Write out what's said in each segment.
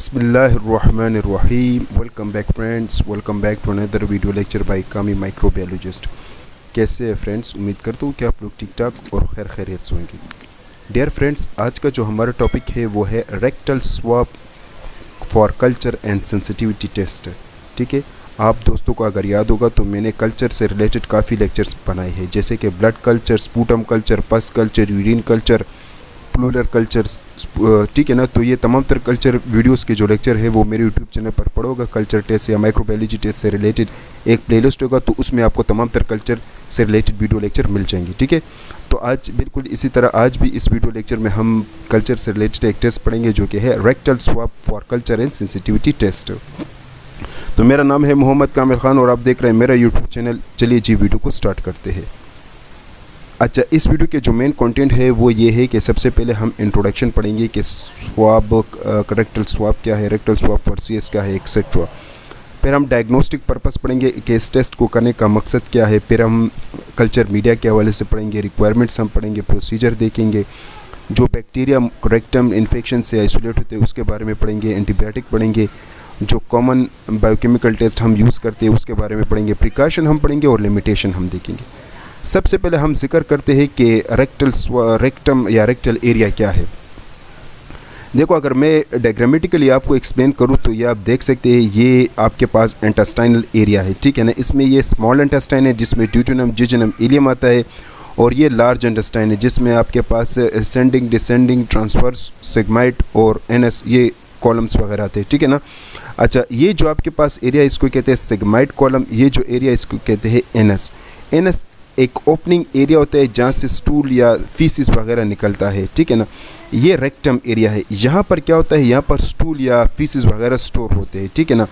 बिस्मिल्लाहिर्रहमानिर्रहीम। Welcome back friends, welcome back to another video lecture by Kami microbiologist. कैसे हैं friends? उम्मीद करता हूँ कि आप लोग ठीक ठाक और खैरियत से होंगे। डियर फ्रेंड्स, आज का जो हमारा टॉपिक है वो है rectal swab for culture and sensitivity test. ठीक है, आप दोस्तों को अगर याद होगा तो मैंने कल्चर से रिलेटेड काफ़ी लेक्चर्स बनाए हैं, जैसे कि blood culture, sputum culture, pus culture, urine culture, pleural cultures. ठीक है ना। तो ये तमाम तरह कल्चर वीडियोस के जो लेक्चर है वो मेरे यूट्यूब चैनल पर पढ़ोगा। कल्चर टेस्ट या माइक्रोबायोलॉजी टेस्ट से रिलेटेड एक प्लेलिस्ट होगा, तो उसमें आपको तमाम तरह कल्चर से रिलेटेड वीडियो लेक्चर मिल जाएंगे। ठीक है, तो आज बिल्कुल इसी तरह आज भी इस वीडियो लेक्चर में हम कल्चर से रिलेटेड एक टेस्ट पढ़ेंगे जो कि है rectal swab for culture and sensitivity test. तो मेरा नाम है मोहम्मद कामिल खान और आप देख रहे हैं मेरा यूट्यूब चैनल। चलिए जी वीडियो को स्टार्ट करते हैं। अच्छा, इस वीडियो के जो मेन कंटेंट है वो ये है कि सबसे पहले हम इंट्रोडक्शन पढ़ेंगे कि स्वाब, रेक्टल स्वाब क्या है, रेक्टल स्वाब फॉर CS क्या है, एक्सेट्रा। फिर हम डायग्नोस्टिक पर्पस पढ़ेंगे कि इस टेस्ट को करने का मकसद क्या है। फिर हम कल्चर मीडिया के हवाले से पढ़ेंगे, रिक्वायरमेंट्स हम पढ़ेंगे, प्रोसीजर देखेंगे, जो बैक्टीरिया रेक्टम इन्फेक्शन से आइसोलेट होते हैं उसके बारे में पढ़ेंगे, एंटीबायोटिक पढ़ेंगे, जो कॉमन बायोकेमिकल टेस्ट हम यूज़ करते हैं उसके बारे में पढ़ेंगे, प्रिकॉशन हम पढ़ेंगे और लिमिटेशन हम देखेंगे। सबसे पहले हम जिक्र करते हैं कि रेक्टम या रेक्टल एरिया क्या है। देखो, अगर मैं डायग्रामेटिकली आपको एक्सप्लेन करूँ तो ये आप देख सकते हैं, ये आपके पास इंटेस्टाइनल एरिया है। ठीक है ना। इसमें ये स्मॉल इंटेस्टाइन है जिसमें ड्यूटेनम, जिजनम, इलियम आता है, और ये लार्ज इंटेस्टाइन है जिसमें आपके पास असेंडिंग, डिसेंडिंग, ट्रांसवर्स, सेगमाइट और एनएस ये कॉलम्स वगैरह आते हैं। ठीक है ना। अच्छा, ये जो आपके पास एरिया इसको कहते हैं सेगमाइट कॉलम, ये जो एरिया इसको कहते हैं एनएस। एनएस एक ओपनिंग एरिया होता है जहाँ से स्टूल या फीसिस वगैरह निकलता है। ठीक है ना। ये रेक्टम एरिया है। यहाँ पर क्या होता है, यहाँ पर स्टूल या फीसिस वगैरह स्टोर होते हैं। ठीक है ना।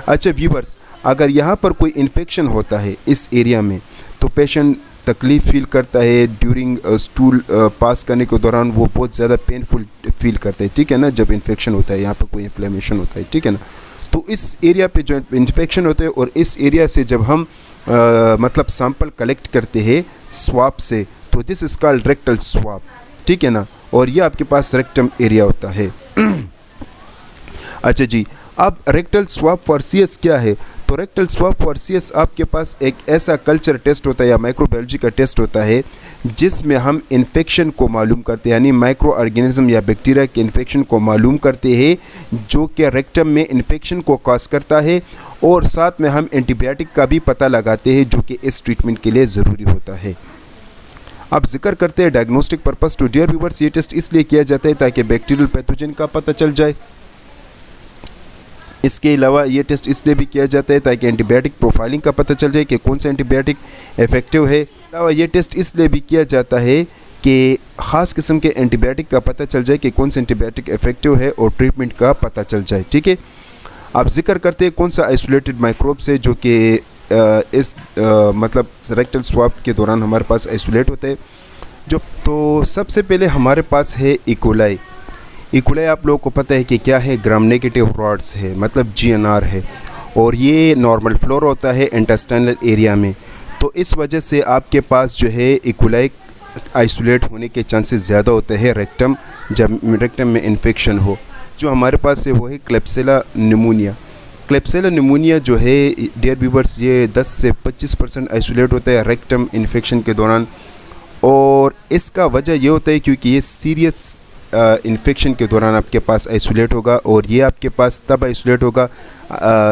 अच्छा व्यूवर्स, अगर यहाँ पर कोई इन्फेक्शन होता है इस एरिया में तो पेशेंट तकलीफ़ फील करता है। ड्यूरिंग स्टूल पास करने के दौरान वो बहुत ज़्यादा पेनफुल फील करते हैं। ठीक है ना। जब इन्फेक्शन होता है, यहाँ पर कोई इन्फ्लेमेशन होता है। ठीक है ना। तो इस एरिया पे जो इन्फेक्शन होते हैं और इस एरिया से जब हम मतलब सैंपल कलेक्ट करते हैं स्वाब से, तो this is called rectal swab. ठीक है ना। और ये आपके पास रेक्टम एरिया होता है। अच्छा जी, अब रेक्टल स्वाब फॉर CS क्या है? तो रेक्टल स्वाब फॉर CS आपके पास एक ऐसा कल्चर टेस्ट होता है या माइक्रोबायोलॉजी का टेस्ट होता है जिसमें हम इन्फेक्शन को मालूम करते हैं, यानी माइक्रो ऑर्गेनिज्म या बैक्टीरिया के इन्फेक्शन को मालूम करते हैं जो कि रेक्टम में इन्फेक्शन को कॉज करता है, और साथ में हम एंटीबायोटिक का भी पता लगाते हैं जो कि इस ट्रीटमेंट के लिए ज़रूरी होता है। अब जिक्र करते हैं diagnostic purpose. To dear viewers, ये टेस्ट इसलिए किया जाता है ताकि बैक्टीरियल पैथोजन का पता चल जाए। इसके अलावा ये टेस्ट इसलिए भी किया जाता है ताकि एंटीबायोटिक प्रोफाइलिंग का पता चल जाए कि कौन सा एंटीबायोटिक इफेक्टिव है। अलावा ये टेस्ट इसलिए भी किया जाता है कि ख़ास किस्म के एंटीबायोटिक का पता चल जाए कि कौन सा एंटीबायोटिक इफेक्टिव है और ट्रीटमेंट का पता चल जाए। ठीक है। आप जिक्र करते हैं कौन सा आइसोलेटेड माइक्रोब्स है जो कि इस मतलब रेक्टल स्वाब के दौरान हमारे पास आइसोलेट होते हैं। तो सबसे पहले हमारे पास है इकोलाई। इकोलाई आप लोगों को पता है कि क्या है, ग्राम नेगेटिव रॉड्स है, मतलब GNR है, और ये नॉर्मल फ्लोर होता है इंटेस्टाइनल एरिया में। तो इस वजह से आपके पास जो है इकोलाई आइसोलेट होने के चांसेस ज़्यादा होते हैं रेक्टम, जब रेक्टम में इन्फेक्शन हो। जो हमारे पास है वो है क्लेप्सिला न्यूमोनिया। क्लेप्सिला न्यूमोनिया जो है डियर व्यूअर्स, ये 10 से 25% आइसोलेट होता है रेक्टम इन्फेक्शन के दौरान, और इसका वजह ये होता है क्योंकि ये सीरियस इन्फेक्शन के दौरान आपके पास आइसोलेट होगा, और ये आपके पास तब आइसोलेट होगा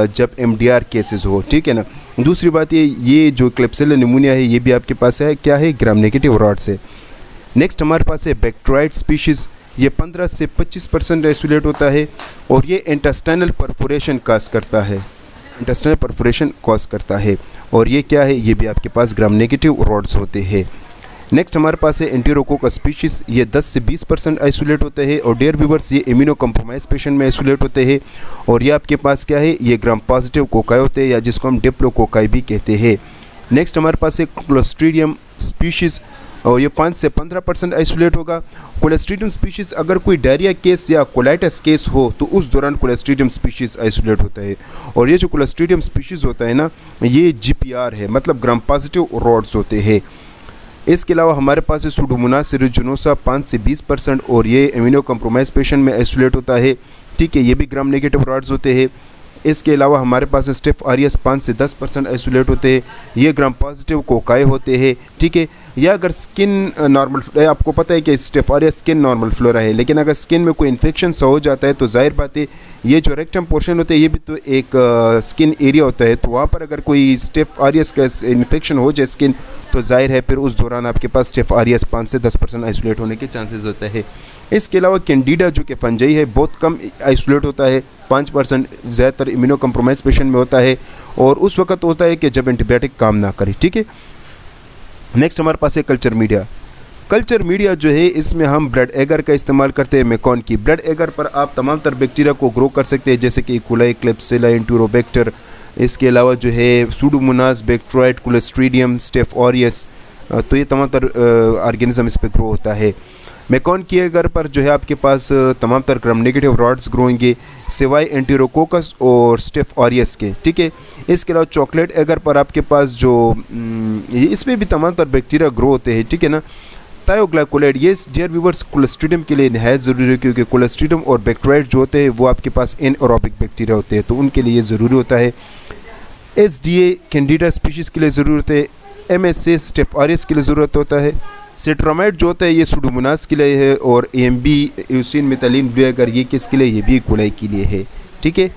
जब MDR केसेस हो। ठीक है ना। दूसरी बात ये जो क्लेप्सिला न्यूमोनिया है ये भी आपके पास है क्या है, ग्राम नेगेटिव रॉड से। नेक्स्ट हमारे पास है बैक्टीरियाइड स्पीशीज़। ये 15 से 25% आइसोलेट होता है, और ये इंटेस्टाइनल परफोरेशन कॉज करता है, इंटेस्टाइनल परफोरेशन कॉज करता है, और ये क्या है, ये भी आपके पास ग्राम नेगेटिव रॉड्स होते हैं। नेक्स्ट हमारे पास है एंटीरोकोकस स्पीशीज़। ये 10 से 20% आइसोलेट होते हैं, और डियर व्यूअर्स ये इम्यूनो कम्प्रोमाइज पेशेंट में आइसोलेट होते हैं, और ये आपके पास क्या है, ये ग्राम पॉजिटिव कोकाई होते हैं या जिसको हम डिप्लोकोकाई भी कहते हैं। नेक्स्ट हमारे पास है क्लोस्ट्रीडियम स्पीशीज़, और ये 5 से 15% आइसोलेट होगा। क्लोस्ट्रीडियम स्पीशीज़ अगर कोई डायरिया केस या कोलाइटिस केस हो तो उस दौरान क्लोस्ट्रीडियम स्पीशीज़ आइसोलेट होता है, और ये जो क्लोस्ट्रीडियम स्पीशीज़ होता है ना, ये GPR है, मतलब ग्राम पॉजिटिव रॉड्स होते हैं। इसके अलावा हमारे पास है सुडोमोनास एरिजिनोसा 5 से 20%, और ये इम्यूनो कम्प्रोमाइज पेशेंट में आइसोलेट होता है। ठीक है, ये भी ग्राम नेगेटिव रॉड्स होते हैं। इसके अलावा हमारे पास स्टेफ आरियस 5 से 10% आइसोलेट होते हैं, ये ग्राम पॉजिटिव कोकाई होते हैं। ठीक है, या अगर स्किन नॉर्मल, आपको पता है कि स्टेफ आरियस स्किन नॉर्मल फ्लोरा है, लेकिन अगर स्किन में कोई इन्फेक्शन सा हो जाता है तो जाहिर बात है ये जो रेक्टम पोर्शन होता है ये भी तो एक स्किन एरिया होता है, तो वहाँ पर अगर कोई स्टेफ आरियस का इन्फेक्शन हो जाए स्किन, तो जाहिर है फिर उस दौरान आपके पास स्टेफ आरियस 5 से 10% आइसोलेट होने के चांसेस होते हैं। इसके अलावा कैंडिडा जो कि फंजाई है बहुत कम आइसोलेट होता है, 5%, ज़्यादातर इम्यूनो कम्प्रोमाइज पेशेंट में होता है और उस वक्त होता है कि जब एंटीबायोटिक काम ना करे। ठीक है, नेक्स्ट हमारे पास है कल्चर मीडिया। कल्चर मीडिया जो है इसमें हम ब्लड एगर का इस्तेमाल करते हैं। मेकॉन की ब्लड एगर पर आप तमाम तर बैक्टीरिया को ग्रो कर सकते हैं, जैसे कि इकोलाई, क्लेप्सिला, एंटरोबैक्टर, इसके अलावा जो है सूडोमोनास, बैक्टीरियोइड, क्लोस्ट्रीडियम, स्टेफ ऑरियस, तो ये तमाम तर ऑर्गेनिज्म इस पर ग्रो होता है। मेकॉन की एगर पर जो है आपके पास तमाम तर ग्राम नेगेटिव रॉड्स ग्रो होंगे सिवाय एंटीरोकोकस और स्टेफ ऑरियस के। ठीक है, इसके अलावा चॉकलेट एगर पर आपके पास जो इसमें भी तमाम तर बैक्टीरिया ग्रो होते हैं। ठीक है ना, थायोग्लाइकोलाइड, ये डियर व्यूअर्स कोलेस्ट्रीडियम के लिए नहायत ज़रूरी है, क्योंकि कोलेस्ट्रीडियम और बैक्टीरियोइड जो होते हैं वो आपके पास एनएरोबिक बैक्टीरिया होते हैं, तो उनके लिए ज़रूरी होता है। एसडीए कैंडिडा स्पीशीज़ के लिए ज़रूरत होता है, एमएसए स्टेफ ऑरियस के लिए ज़रूरत होता है, सेट्रामाइड जो होता है ये सूडोमोनास के लिए है, और EMB eosin methylene blue agar ये किसके लिए, ये भी कोलाई के लिए है। ठीक है,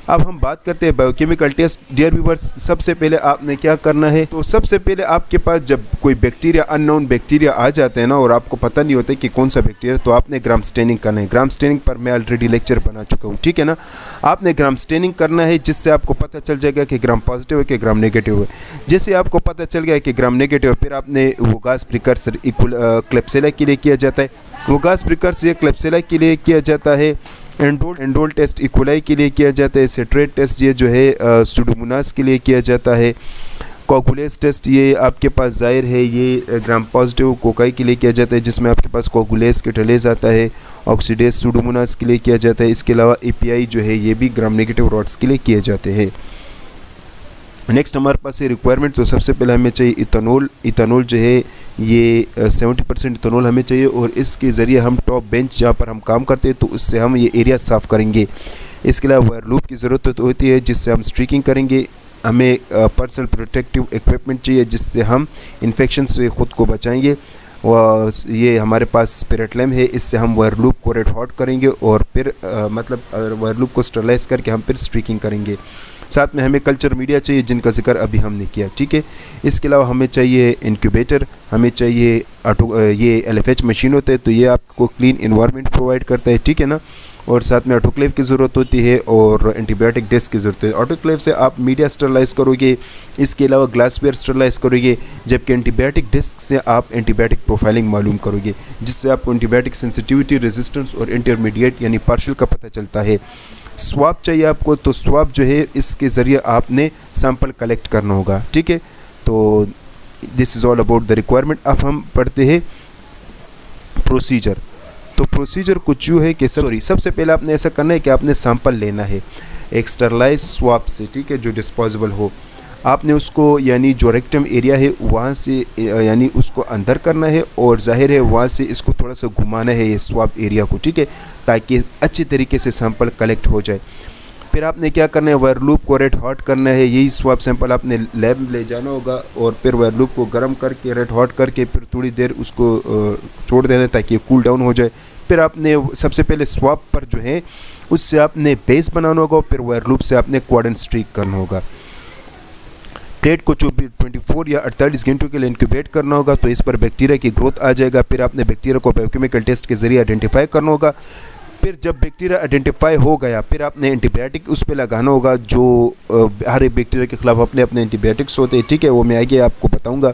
अब हम बात करते हैं बायोकेमिकल टेस्ट। डियर व्यूअर्स, सबसे पहले आपने क्या करना है, तो सबसे पहले आपके पास जब कोई बैक्टीरिया, अननोन बैक्टीरिया आ जाते हैं ना और आपको पता नहीं होता कि कौन सा बैक्टीरिया, तो आपने ग्राम स्टेनिंग करना है। ग्राम स्टेनिंग पर मैं ऑलरेडी लेक्चर बना चुका हूँ। ठीक है ना, आपने ग्राम स्टेनिंग करना है जिससे आपको पता चल जाएगा कि ग्राम पॉजिटिव है कि ग्राम नेगेटिव है। जैसे आपको पता चल गया कि ग्राम नेगेटिव है, फिर आपने वो गैस प्रिकर्सर क्लेप्सिला के लिए किया जाता है, वो गैस प्रिकर्सर ये क्लेप्सिला के लिए किया जाता है। एंडोल टेस्ट इकोलाई के लिए किया जाता है। सेट्रेट टेस्ट ये जो है सूडोमोनास के लिए किया जाता है। कोगुलेस टेस्ट ये आपके पास जाहिर है ये ग्राम पॉजिटिव कोकाई के लिए किया जाता है, जिसमें आपके पास कोगुलेस कैटालेज आता है। ऑक्सीडेस सूडोमोनास के लिए किया जाता है। इसके अलावा एपीआई जो है ये भी ग्राम नेगेटिव रॉड्स के लिए किए जाते हैं। नेक्स्ट हमारे पास है रिक्वायरमेंट, तो सबसे पहले हमें चाहिए इथेनॉल। इथेनॉल जो है ये 70% इथेनॉल हमें चाहिए, और इसके ज़रिए हम टॉप बेंच जहाँ पर हम काम करते हैं तो उससे हम ये एरिया साफ़ करेंगे। इसके अलावा वायर लूप की ज़रूरत होती है जिससे हम स्ट्रीकिंग करेंगे। हमें पर्सनल प्रोटेक्टिव इक्विपमेंट चाहिए जिससे हम इन्फेक्शन से ख़ुद को बचाएंगे। और ये हमारे स्पिरिट स्पिरिटलैम है, इससे हम वायर लूप को रेड हॉट करेंगे और फिर वायर लूप को स्टरलाइज करके हम फिर स्ट्रीकिंग करेंगे। साथ में हमें कल्चर मीडिया चाहिए जिनका जिक्र अभी हमने किया। ठीक है, इसके अलावा हमें चाहिए इंक्यूबेटर, हमें चाहिए ये एलएफएच मशीन होते हैं, तो ये आपको क्लीन इन्वायरमेंट प्रोवाइड करता है। ठीक है ना, और साथ में ऑटोक्लेव की ज़रूरत होती है और एंटीबायोटिक डिस्क की ज़रूरत है। ऑटोक्लेव से आप मीडिया स्टरलाइज करोगे, इसके अलावा ग्लासवेयर स्टरलाइज करोगे, जबकि एंटीबायोटिक डिस्क से आप एंटीबायोटिक प्रोफाइलिंग मालूम करोगे, जिससे आपको एंटीबायोटिक सेंसिटिविटी, रेजिस्टेंस और इंटरमीडिएट यानी पार्शियल का पता चलता है। स्वाब चाहिए आपको, तो स्वाब जो है इसके ज़रिए आपने सैंपल कलेक्ट करना होगा। ठीक है, तो this is all about the requirement. अब हम पढ़ते हैं प्रोसीजर। तो प्रोसीजर कुछ यूँ है कि सबसे पहले आपने ऐसा करना है कि आपने सैंपल लेना है एक स्टरलाइज स्वाब से। ठीक है, जो डिस्पोजेबल हो, आपने उसको यानी जो रेक्टम एरिया है वहाँ से यानी उसको अंदर करना है, और जाहिर है वहाँ से इसको थोड़ा सा घुमाना है ये स्वाब एरिया को। ठीक है, ताकि अच्छी तरीके से सैंपल कलेक्ट हो जाए। फिर आपने क्या करना है, वायर लूप को रेड हॉट करना है। यही स्वाब सैंपल आपने लैब में ले जाना होगा और फिर वायर लूप को गर्म करके रेड हॉट करके फिर थोड़ी देर उसको छोड़ देना ताकि कूल डाउन हो जाए। फिर आपने सबसे पहले स्वाब पर जो है उससे आपने बेस बनाना होगा, फिर वायर लूप से आपने क्वाड्रेंट स्ट्रीक करना होगा। प्लेट को 24 या 48 घंटों के लिए इंक्यूबेट करना होगा, तो इस पर बैक्टीरिया की ग्रोथ आ जाएगा। फिर आपने बैक्टीरिया को बायोकेमिकल टेस्ट के जरिए आइडेंटिफाई करना होगा। फिर जब बैक्टीरिया आइडेंटिफाई हो गया, फिर आपने एंटीबायोटिक उस पर लगाना होगा, जो हर एक बैक्टीरिया के खिलाफ अपने अपने एंटीबायोटिक्स होते हैं। ठीक है, वो मैं आगे आपको बताऊंगा।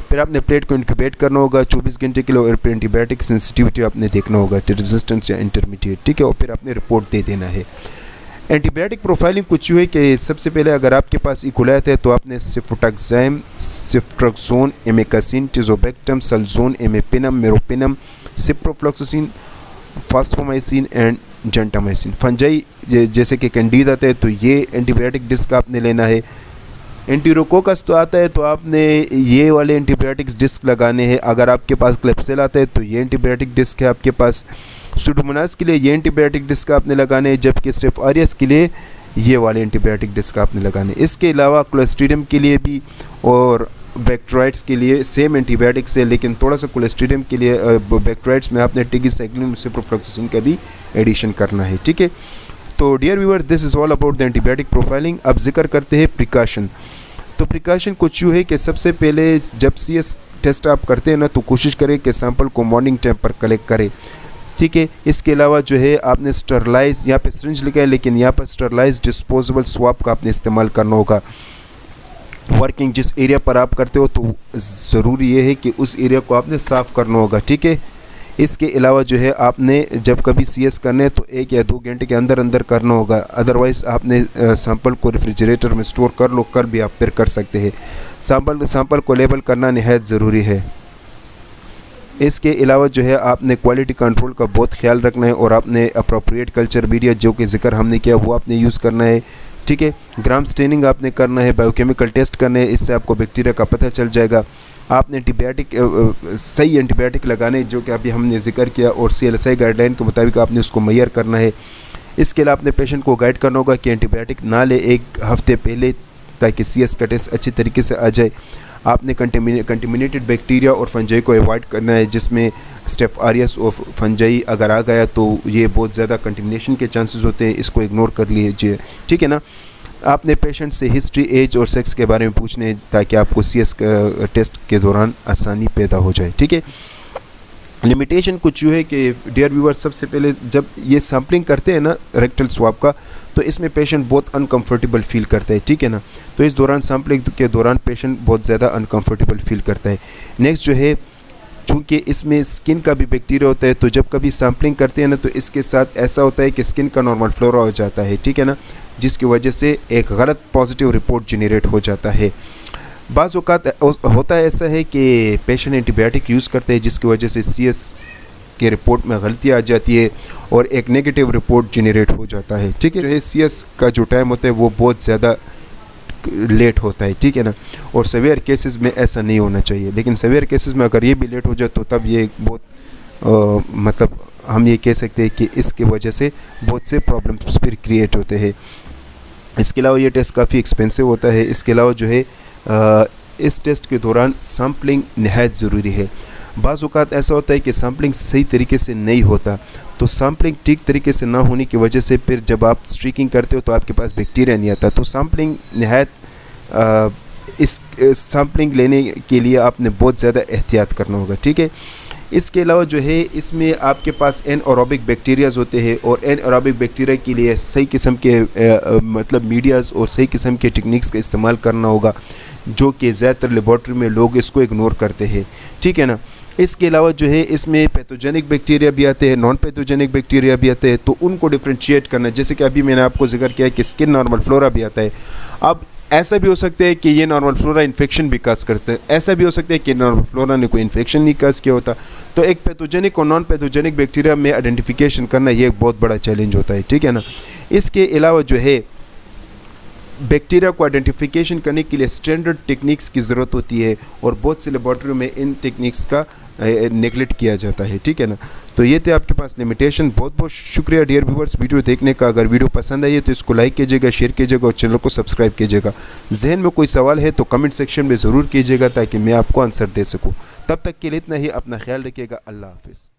फिर आपने प्लेट को इंक्यूबेट करना होगा 24 घंटे के लिए, और फिर एंटीबायोटिक सेंसिटिविटी आपने देखना होगा, रेजिस्टेंस या इंटरमीडिएट। ठीक है, और फिर आपने रिपोर्ट दे देना है। एंटीबायोटिक प्रोफाइलिंग कुछ यूँ है कि सबसे पहले अगर आपके पास इकोलाइट है तो आपने सिफ्टोटैक्साम, सिफ्ट्रोक्सोन, एमेकासिन, टिजोबैक्टम, सल्जोन, एमेपिनम, मेरोपिनम, सिप्रोफ्लॉक्सासिन, फास्फोमाइसिन एंड जेंटामाइसिन। फंजाई जैसे कि कैंडिड आता है तो ये एंटीबायोटिक डिस्क आपने लेना है। एंटीरोकोकस तो आता है तो आपने ये वाले एंटीबायोटिक्स डिस्क लगाने हैं। अगर आपके पास क्लेप्सिला आता है तो ये एंटीबायोटिक डिस्क है आपके पास। सुडोमोनास के लिए ये एंटीबायोटिक डिस्क आपने लगाने हैं, जबकि स्टेफ ऑरियस के लिए ये वाले एंटीबायोटिक डिस्क आपने लगाने। इसके अलावा क्लोस्ट्रीडियम के लिए भी और बैक्टीरियाइड्स के लिए सेम एंटीबायोटिक्स है, लेकिन थोड़ा सा क्लोस्ट्रीडियम के लिए बैक्टीरियाइड्स में आपने टिगिसाइक्लिन सिप्रोफ्लॉक्सासिन का भी एडिशन करना है, ठीक है। तो dear viewer, this is all about the antibiotic profiling. अब जिक्र करते हैं प्रिकॉशन। तो प्रिकॉशन कुछ यूँ है कि सबसे पहले जब CS टेस्ट आप करते हैं ना, तो कोशिश करें कि सैंपल को मॉर्निंग टाइम पर कलेक्ट करें, ठीक है। इसके अलावा जो है आपने स्टरलाइज, यहाँ पे सिरिंज लिखा है लेकिन यहाँ पर स्टरलाइज डिस्पोजेबल स्वाब का आपने इस्तेमाल करना होगा। वर्किंग जिस एरिया पर आप करते हो तो ज़रूरी ये है कि उस एरिया को आपने साफ़ करना होगा, ठीक है। इसके अलावा जो है आपने जब कभी CS करने हैं तो 1 या 2 घंटे के अंदर अंदर करना होगा, अदरवाइज़ आपने सैंपल को रेफ्रिजरेटर में स्टोर कर लो, कल भी आप फिर कर सकते हैं। सैंपल को लेबल करना निहायत ज़रूरी है। इसके अलावा जो है आपने क्वालिटी कंट्रोल का बहुत ख्याल रखना है और आपने अप्रोप्रिएट कल्चर मीडिया जो कि जिक्र हमने किया वो आपने यूज़ करना है, ठीक है। ग्राम स्टेनिंग आपने करना है, बायोकेमिकल टेस्ट करने हैं, इससे आपको बैक्टीरिया का पता चल जाएगा। आपने एंटीबायोटिक सही एंटीबायोटिक लगाने जो कि अभी हमने जिक्र किया और CLSI गाइडलाइन के मुताबिक आपने उसको मुहैया करना है। इसके अलावा अपने पेशेंट को गाइड करना होगा कि एंटीबायोटिक ना ले 1 हफ्ते पहले, ताकि CS का टेस्ट अच्छी तरीके से आ जाए। आपने कंटेमिनेटेड बैक्टीरिया और फंजाई को अवॉइड करना है, जिसमें स्टेफ ऑरियस और फंजाई अगर आ गया तो ये बहुत ज़्यादा कंटेमिनेशन के चांसेस होते हैं, इसको इग्नोर कर लीजिए, ठीक है ना। आपने पेशेंट से हिस्ट्री, एज और सेक्स के बारे में पूछने ताकि आपको CS टेस्ट के दौरान आसानी पैदा हो जाए, ठीक है। लिमिटेशन कुछ यूँ है कि डियर व्यूअर, सबसे पहले जब ये सैम्पलिंग करते हैं ना रेक्टल स्वाब का, तो इसमें पेशेंट बहुत अनकंफर्टेबल फील करता है, ठीक है ना। तो इस दौरान सैम्पलिंग के दौरान पेशेंट बहुत ज़्यादा अनकंफर्टेबल फील करता है। नेक्स्ट जो है, चूँकि इसमें स्किन का भी बैक्टीरिया होता है, तो जब कभी सैम्पलिंग करते हैं ना तो इसके साथ ऐसा होता है कि स्किन का नॉर्मल फ्लोरा हो जाता है, ठीक है ना, जिसकी वजह से एक गलत पॉजिटिव रिपोर्ट जनरेट हो जाता है। बाज़ औक़ात होता है ऐसा है कि पेशेंट एंटीबायोटिक यूज़ करते हैं जिसकी वजह से CS के रिपोर्ट में गलती आ जाती है और एक नेगेटिव रिपोर्ट जनरेट हो जाता है, ठीक है। जो है CS का जो टाइम होता है वो बहुत ज़्यादा लेट होता है, ठीक है ना। और सेवियर केसेस में ऐसा नहीं होना चाहिए, लेकिन सेवियर केसेस में अगर ये भी लेट हो जाए तो तब ये बहुत मतलब हम ये कह सकते हैं कि इसकी वजह से बहुत से प्रॉब्लम्स फिर क्रिएट होते हैं। इसके अलावा ये टेस्ट काफ़ी एक्सपेंसिव होता है। इसके अलावा जो है इस टेस्ट के दौरान सैम्पलिंग नहायत ज़रूरी है। बाज़ औक़ात ऐसा होता है कि सैम्पलिंग सही तरीके से नहीं होता, तो सैम्पलिंग ठीक तरीके से ना होने की वजह से फिर जब आप स्ट्रीकिंग करते हो तो आपके पास बैक्टीरिया नहीं आता। तो सैम्पलिंग नहायत इस सैम्पलिंग लेने के लिए आपने बहुत ज़्यादा एहतियात करना होगा, ठीक है। इसके अलावा जो है इसमें आपके पास एनएरोबिक बैक्टीरियाज़ होते हैं और एनएरोबिक बैक्टीरिया के लिए सही किस्म के मतलब मीडियाज़ और सही किस्म के टेक्निक्स का इस्तेमाल करना होगा, जो कि ज़्यादातर लेबॉर्ट्री में लोग इसको इग्नोर करते हैं, ठीक है ना। इसके अलावा जो है इसमें पैथोजेनिक बैक्टीरिया भी आते हैं, नॉन पैथोजेनिक बैक्टीरिया भी आते हैं, तो उनको डिफ्रेंशिएट करना, जैसे कि अभी मैंने आपको जिक्र किया कि स्किन नॉर्मल फ्लोरा भी आता है। अब ऐसा भी हो सकता है कि ये नॉर्मल फ्लोरा इन्फेक्शन भी काज करते हैं, ऐसा भी हो सकता है कि नॉर्मल फ्लोरा ने कोई इन्फेक्शन नहीं काज किया होता। तो एक पैथोजेनिक और नॉन पैथोजेनिक बैक्टीरिया में आइडेंटिफिकेशन करना ये एक बहुत बड़ा चैलेंज होता है, ठीक है ना। इसके अलावा जो है बैक्टीरिया को आइडेंटिफिकेशन करने के लिए स्टैंडर्ड टेक्निक्स की ज़रूरत होती है और बहुत से लेबॉर्ट्री में इन टेक्निक्स का नेगलेक्ट किया जाता है, ठीक है ना। तो ये थे आपके पास लिमिटेशन। बहुत बहुत शुक्रिया डियर व्यूअर्स वीडियो देखने का। अगर वीडियो पसंद आई है तो इसको लाइक कीजिएगा, शेयर कीजिएगा और चैनल को सब्सक्राइब कीजिएगा। जहन में कोई सवाल है तो कमेंट सेक्शन में ज़रूर कीजिएगा ताकि मैं आपको आंसर दे सकूँ। तब तक के लिए इतना ही, अपना ख्याल रखिएगा। अल्लाह हाफिज़।